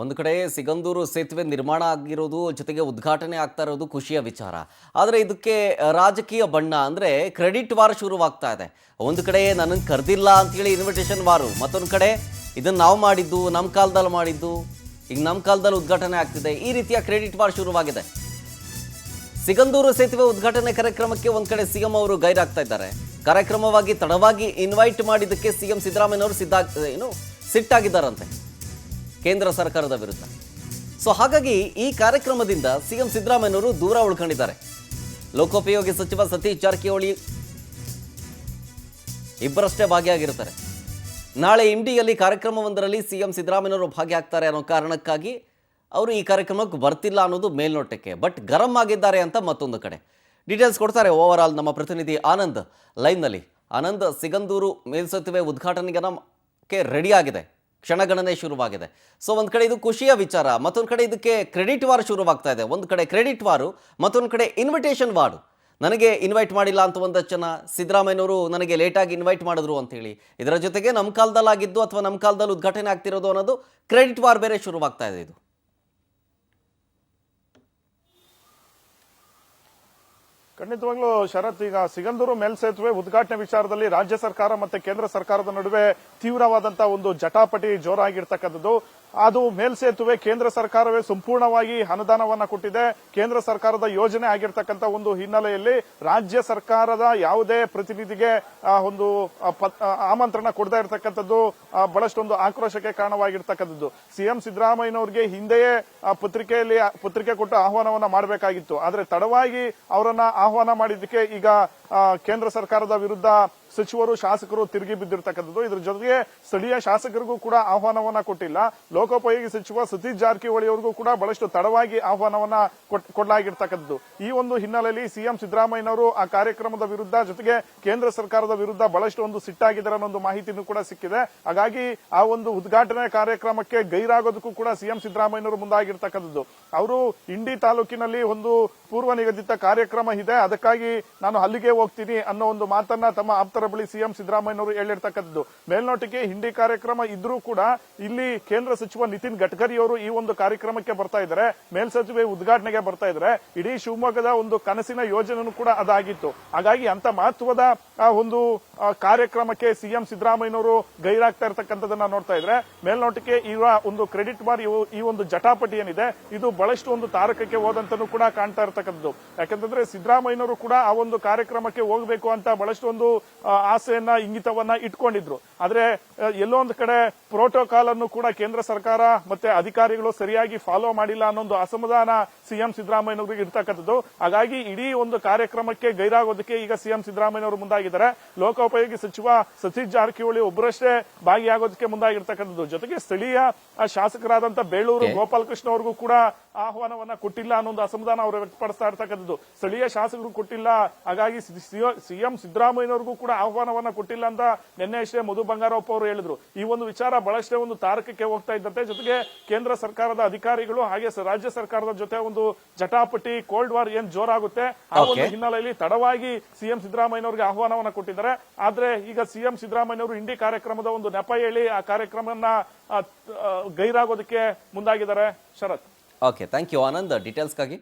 ಒಂದು ಕಡೆ ಸಿಗಂದೂರು ಸೇತುವೆ ನಿರ್ಮಾಣ ಆಗಿರೋದು ಜೊತೆಗೆ ಉದ್ಘಾಟನೆ ಆಗ್ತಾ ಇರೋದು ಖುಷಿಯ ವಿಚಾರ. ಆದರೆ ಇದಕ್ಕೆ ರಾಜಕೀಯ ಬಣ್ಣ ಅಂದರೆ ಕ್ರೆಡಿಟ್ ವಾರ್ ಶುರುವಾಗ್ತಾ ಇದೆ. ಒಂದು ಕಡೆ ನನ್ನನ್ನು ಕರೆದಿಲ್ಲ ಅಂತೇಳಿ ಇನ್ವಿಟೇಷನ್ ವಾರು, ಮತ್ತೊಂದು ಕಡೆ ಇದನ್ನು ನಾವು ಮಾಡಿದ್ದು, ನಮ್ಮ ಕಾಲದಲ್ಲಿ ಮಾಡಿದ್ದು, ಈಗ ನಮ್ಮ ಕಾಲದಲ್ಲಿ ಉದ್ಘಾಟನೆ ಆಗ್ತಿದೆ. ಈ ರೀತಿಯ ಕ್ರೆಡಿಟ್ ವಾರ್ ಶುರುವಾಗಿದೆ. ಸಿಗಂದೂರು ಸೇತುವೆ ಉದ್ಘಾಟನೆ ಕಾರ್ಯಕ್ರಮಕ್ಕೆ ಒಂದು ಕಡೆ ಸಿಎಂ ಅವರು ಗೈರಾಗ್ತಾ ಇದ್ದಾರೆ. ಕಾರ್ಯಕ್ರಮವಾಗಿ ತಡವಾಗಿ ಇನ್ವೈಟ್ ಮಾಡಿದ್ದಕ್ಕೆ ಸಿಎಂ ಸಿದ್ದರಾಮಯ್ಯನವರು ಸಿಟ್ಟಾಗಿದ್ದಾರಂತೆ ಕೇಂದ್ರ ಸರ್ಕಾರದ ವಿರುದ್ಧ. ಸೊ ಹಾಗಾಗಿ ಈ ಕಾರ್ಯಕ್ರಮದಿಂದ ಸಿಎಂ ಸಿದ್ದರಾಮಯ್ಯನವರು ದೂರ ಉಳ್ಕೊಂಡಿದ್ದಾರೆ. ಲೋಕೋಪಯೋಗಿ ಸಚಿವ ಸತೀಶ್ ಜಾರಕಿಹೊಳಿ ಇಬ್ಬರಷ್ಟೇ ಭಾಗಿಯಾಗಿರ್ತಾರೆ. ನಾಳೆ ಇಂಡಿಯಲ್ಲಿ ಕಾರ್ಯಕ್ರಮವೊಂದರಲ್ಲಿ ಸಿಎಂ ಸಿದ್ದರಾಮಯ್ಯನವರು ಭಾಗಿಯಾಗ್ತಾರೆ ಅನ್ನೋ ಕಾರಣಕ್ಕಾಗಿ ಅವರು ಈ ಕಾರ್ಯಕ್ರಮಕ್ಕೆ ಬರ್ತಿಲ್ಲ ಅನ್ನೋದು ಮೇಲ್ನೋಟಕ್ಕೆ. ಬಟ್ ಗರಂ ಆಗಿದ್ದಾರೆ ಅಂತ ಮತ್ತೊಂದು ಕಡೆ ಡೀಟೇಲ್ಸ್ ಕೊಡ್ತಾರೆ ಓವರ್ ಆಲ್ ನಮ್ಮ ಪ್ರತಿನಿಧಿ ಆನಂದ್ ಲೈನ್ನಲ್ಲಿ. ಆನಂದ್, ಸಿಗಂದೂರು ಮೇಲ್ಸೇತುವೆ ಉದ್ಘಾಟನೆಗೆ ರೆಡಿ ಆಗಿದೆ, ಕ್ಷಣಗಣನೆ ಶುರುವಾಗಿದೆ. ಸೊ ಒಂದು ಕಡೆ ಇದು ಖುಷಿಯ ವಿಚಾರ, ಮತ್ತೊಂದು ಕಡೆ ಇದಕ್ಕೆ ಕ್ರೆಡಿಟ್ ವಾರ್ ಶುರುವಾಗ್ತಾ ಇದೆ. ಒಂದು ಕಡೆ ಕ್ರೆಡಿಟ್ ವಾರು, ಮತ್ತೊಂದು ಕಡೆ ಇನ್ವಿಟೇಷನ್ ವಾರು. ನನಗೆ ಇನ್ವೈಟ್ ಮಾಡಿಲ್ಲ ಅಂತ ಒಂದಷ್ಟು ಜನ, ಸಿದ್ದರಾಮಯ್ಯನವರು ನನಗೆ ಲೇಟಾಗಿ ಇನ್ವೈಟ್ ಮಾಡಿದ್ರು ಅಂತೇಳಿ. ಇದರ ಜೊತೆಗೆ ನಮ್ಮ ಕಾಲದಲ್ಲಾಗಿದ್ದು ಅಥವಾ ನಮ್ಮ ಕಾಲದಲ್ಲಿ ಉದ್ಘಾಟನೆ ಆಗ್ತಿರೋದು ಅನ್ನೋದು ಕ್ರೆಡಿಟ್ ವಾರ್ ಬೇರೆ ಶುರುವಾಗ್ತಾ ಇದೆ. ಇದು ಖಂಡಿತವಾಗ್ಲೂ ಶರತ್, ಈಗ ಸಿಗಂದೂರು ಮೇಲ್ಸೇತುವೆ ಉದ್ಘಾಟನೆ ವಿಚಾರದಲ್ಲಿ ರಾಜ್ಯ ಸರ್ಕಾರ ಮತ್ತೆ ಕೇಂದ್ರ ಸರ್ಕಾರದ ನಡುವೆ ತೀವ್ರವಾದಂತಹ ಒಂದು ಜಟಾಪಟಿ ಜೋರಾಗಿರ್ತಕ್ಕಂಥದ್ದು. ಅದು ಮೇಲ್ಸೇತುವೆ ಕೇಂದ್ರ ಸರ್ಕಾರವೇ ಸಂಪೂರ್ಣವಾಗಿ ಅನುದಾನವನ್ನ ಕೊಟ್ಟಿದೆ. ಕೇಂದ್ರ ಸರ್ಕಾರದ ಯೋಜನೆ ಆಗಿರ್ತಕ್ಕಂಥ ಒಂದು ಹಿನ್ನೆಲೆಯಲ್ಲಿ ರಾಜ್ಯ ಸರ್ಕಾರದ ಯಾವುದೇ ಪ್ರತಿನಿಧಿಗೆ ಒಂದು ಆಮಂತ್ರಣ ಕೊಡದೇ ಇರತಕ್ಕಂಥದ್ದು ಬಹಳಷ್ಟೊಂದು ಆಕ್ರೋಶಕ್ಕೆ ಕಾರಣವಾಗಿರ್ತಕ್ಕಂಥದ್ದು. ಸಿಎಂ ಸಿದ್ದರಾಮಯ್ಯನವರಿಗೆ ಹಿಂದೆಯೇ ಪತ್ರಿಕೆ ಕೊಟ್ಟು ಆಹ್ವಾನವನ್ನ ಮಾಡಬೇಕಾಗಿತ್ತು. ಆದ್ರೆ ತಡವಾಗಿ ಅವರನ್ನ ಆಹ್ವಾನ ಮಾಡಿದ್ದಕ್ಕೆ ಈಗ ಕೇಂದ್ರ ಸರ್ಕಾರದ ವಿರುದ್ಧ ಸಚಿವರು, ಶಾಸಕರು ತಿರುಗಿ ಬಿದ್ದಿರ್ತಕ್ಕಂಥದ್ದು. ಇದ್ರ ಜೊತೆಗೆ ಸ್ಥಳೀಯ ಶಾಸಕರಿಗೂ ಕೂಡ ಆಹ್ವಾನವನ್ನ ಕೊಟ್ಟಿಲ್ಲ. ಲೋಕೋಪಯೋಗಿ ಸಚಿವ ಸತೀಶ್ ಜಾರಕಿಹೊಳಿ ಅವರಿಗೂ ಕೂಡ ಬಹಳಷ್ಟು ತಡವಾಗಿ ಆಹ್ವಾನವನ್ನ ಕೊಡಲಾಗಿರ್ತಕ್ಕಂಥದ್ದು. ಈ ಒಂದು ಹಿನ್ನೆಲೆಯಲ್ಲಿ ಸಿಎಂ ಸಿದ್ದರಾಮಯ್ಯನವರು ಆ ಕಾರ್ಯಕ್ರಮದ ವಿರುದ್ಧ, ಜೊತೆಗೆ ಕೇಂದ್ರ ಸರ್ಕಾರದ ವಿರುದ್ಧ ಬಹಳಷ್ಟು ಒಂದು ಸಿಟ್ಟಾಗಿದ್ದಾರೆ ಅನ್ನೋ ಒಂದು ಮಾಹಿತಿನೂ ಕೂಡ ಸಿಕ್ಕಿದೆ. ಹಾಗಾಗಿ ಆ ಒಂದು ಉದ್ಘಾಟನೆ ಕಾರ್ಯಕ್ರಮಕ್ಕೆ ಗೈರಾಗೋದಕ್ಕೂ ಕೂಡ ಸಿಎಂ ಸಿದ್ದರಾಮಯ್ಯನವರು ಮುಂದಾಗಿರ್ತಕ್ಕಂಥದ್ದು. ಅವರು ಇಂಡಿ ತಾಲೂಕಿನಲ್ಲಿ ಒಂದು ಪೂರ್ವ ನಿಗದಿತ ಕಾರ್ಯಕ್ರಮ ಇದೆ, ಅದಕ್ಕಾಗಿ ನಾನು ಅಲ್ಲಿಗೆ ಹೋಗ್ತೀನಿ ಅನ್ನೋ ಒಂದು ಮಾತನ್ನ ತಮ್ಮ ಆಪ್ತರ ಬಳಿ ಸಿಎಂ ಸಿದ್ದರಾಮಯ್ಯನವರು ಹೇಳಿರ್ತಕ್ಕಂಥದ್ದು. ಮೇಲ್ನೋಟಕ್ಕೆ ಹಿಂಡಿ ಕಾರ್ಯಕ್ರಮ ಇದ್ರೂ ಕೂಡ ಇಲ್ಲಿ ಕೇಂದ್ರ ಸಚಿವ ನಿತಿನ್ ಗಡ್ಕರಿ ಅವರು ಈ ಒಂದು ಕಾರ್ಯಕ್ರಮಕ್ಕೆ ಬರ್ತಾ ಇದ್ದಾರೆ, ಮೇಲ್ಸೇತುವೆ ಉದ್ಘಾಟನೆಗೆ ಬರ್ತಾ ಇದ್ದಾರೆ. ಇಡೀ ಶಿವಮೊಗ್ಗದ ಒಂದು ಕನಸಿನ ಯೋಜನೆನೂ ಕೂಡ ಅದಾಗಿತ್ತು. ಹಾಗಾಗಿ ಅಂತ ಮಹತ್ವದ ಒಂದು ಕಾರ್ಯಕ್ರಮಕ್ಕೆ ಸಿಎಂ ಸಿದ್ದರಾಮಯ್ಯನವರು ಗೈರಾಗ್ತಾ ಇರತಕ್ಕಂಥದನ್ನ ನೋಡ್ತಾ ಇದ್ರೆ, ಮೇಲ್ನೋಟಕ್ಕೆ ಇರುವ ಒಂದು ಕ್ರೆಡಿಟ್ ಬಾರ್, ಈ ಒಂದು ಜಟಾಪಟಿ ಏನಿದೆ ಇದು ಬಹಳಷ್ಟು ಒಂದು ತಾರಕಕ್ಕೆ ಹೋದಂತನೂ ಕೂಡ ಕಾಣ್ತಾ ಇರತಕ್ಕಂಥದ್ದು. ಯಾಕಂತಂದ್ರೆ ಸಿದ್ದರಾಮಯ್ಯನವರು ಕೂಡ ಆ ಒಂದು ಕಾರ್ಯಕ್ರಮಕ್ಕೆ ಹೋಗಬೇಕು ಅಂತ ಬಹಳಷ್ಟು ಒಂದು ಆಸೆಯನ್ನ, ಇಂಗಿತವನ್ನ ಇಟ್ಕೊಂಡಿದ್ರು. ಆದ್ರೆ ಎಲ್ಲೋ ಒಂದು ಕಡೆ ಪ್ರೋಟೋಕಾಲ್ ಅನ್ನು ಕೂಡ ಕೇಂದ್ರ ಸರ್ಕಾರ ಮತ್ತೆ ಅಧಿಕಾರಿಗಳು ಸರಿಯಾಗಿ ಫಾಲೋ ಮಾಡಿಲ್ಲ ಅನ್ನೋ ಅಸಮಾಧಾನ ಸಿಎಂ ಸಿದ್ದರಾಮಯ್ಯನವರಿಗೆ ಇರ್ತಕ್ಕಂಥದ್ದು. ಹಾಗಾಗಿ ಇಡೀ ಒಂದು ಕಾರ್ಯಕ್ರಮಕ್ಕೆ ಗೈರಾಗೋದಕ್ಕೆ ಈಗ ಸಿಎಂ ಸಿದ್ದರಾಮಯ್ಯನವರು ಮುಂದಾಗಿದ್ದಾರೆ. ಲೋಕೋಪಯೋಗಿ ಸಚಿವ ಸತೀಶ್ ಜಾರಕಿಹೊಳಿ ಒಬ್ಬರಷ್ಟೇ ಭಾಗಿಯಾಗೋದಕ್ಕೆ ಮುಂದಾಗಿರ್ತಕ್ಕಂಥದ್ದು. ಜೊತೆಗೆ ಸ್ಥಳೀಯ ಶಾಸಕರಾದಂತ ಬೇಳೂರು ಗೋಪಾಲಕೃಷ್ಣ ಅವರಿಗೂ ಕೂಡ ಆಹ್ವಾನವನ್ನ ಕೊಟ್ಟಿಲ್ಲ ಅನ್ನೋ ಅಸಮಾಧಾನ ಅವರು ವ್ಯಕ್ತಪಡಿಸ್ತಾ ಇರ್ತಕ್ಕಂಥದ್ದು. ಸ್ಥಳೀಯ ಶಾಸಕರು ಕೊಟ್ಟಿಲ್ಲ, ಹಾಗಾಗಿ ಸಿಎಂ ಸಿದ್ದರಾಮಯ್ಯನವರಿಗೂ ಕೂಡ ಆಹ್ವಾನವನ್ನ ಕೊಟ್ಟಿಲ್ಲ ಅಂತ ನಿನ್ನೆ ಅಷ್ಟೇ ಮಧು ಬಂಗಾರಪ್ಪ ಅವರು ಹೇಳಿದ್ರು. ಈ ಒಂದು ವಿಚಾರ ಬಹಳಷ್ಟೇ ಒಂದು ತಾರಕಕ್ಕೆ ಹೋಗ್ತಾ ಇದ್ದಂತೆ. ಜೊತೆಗೆ ಕೇಂದ್ರ ಸರ್ಕಾರದ ಅಧಿಕಾರಿಗಳು ಹಾಗೆ ರಾಜ್ಯ ಸರ್ಕಾರದ ಜೊತೆ ಒಂದು ಜಟಾಪಟಿ, ಕೋಲ್ಡ್ ವಾರ್ ಏನ್ ಜೋರಾಗುತ್ತೆ, ಆ ಒಂದು ಹಿನ್ನೆಲೆಯಲ್ಲಿ ತಡವಾಗಿ ಸಿಎಂ ಸಿದ್ದರಾಮಯ್ಯನವರಿಗೆ ಆಹ್ವಾನವನ್ನ ಕೊಟ್ಟಿದ್ದಾರೆ. ಆದ್ರೆ ಈಗ ಸಿಎಂ ಸಿದ್ದರಾಮಯ್ಯನವರು ಇಂಡಿ ಕಾರ್ಯಕ್ರಮದ ಒಂದು ನೆಪ ಹೇಳಿ ಆ ಕಾರ್ಯಕ್ರಮವನ್ನ ಗೈರಾಗೋದಕ್ಕೆ ಮುಂದಾಗಿದ್ದಾರೆ. ಶರತ್, ಓಕೆ, ಥ್ಯಾಂಕ್ ಯು ಆನಂದ್ ಡೀಟೇಲ್ಸ್ಗಾಗಿ.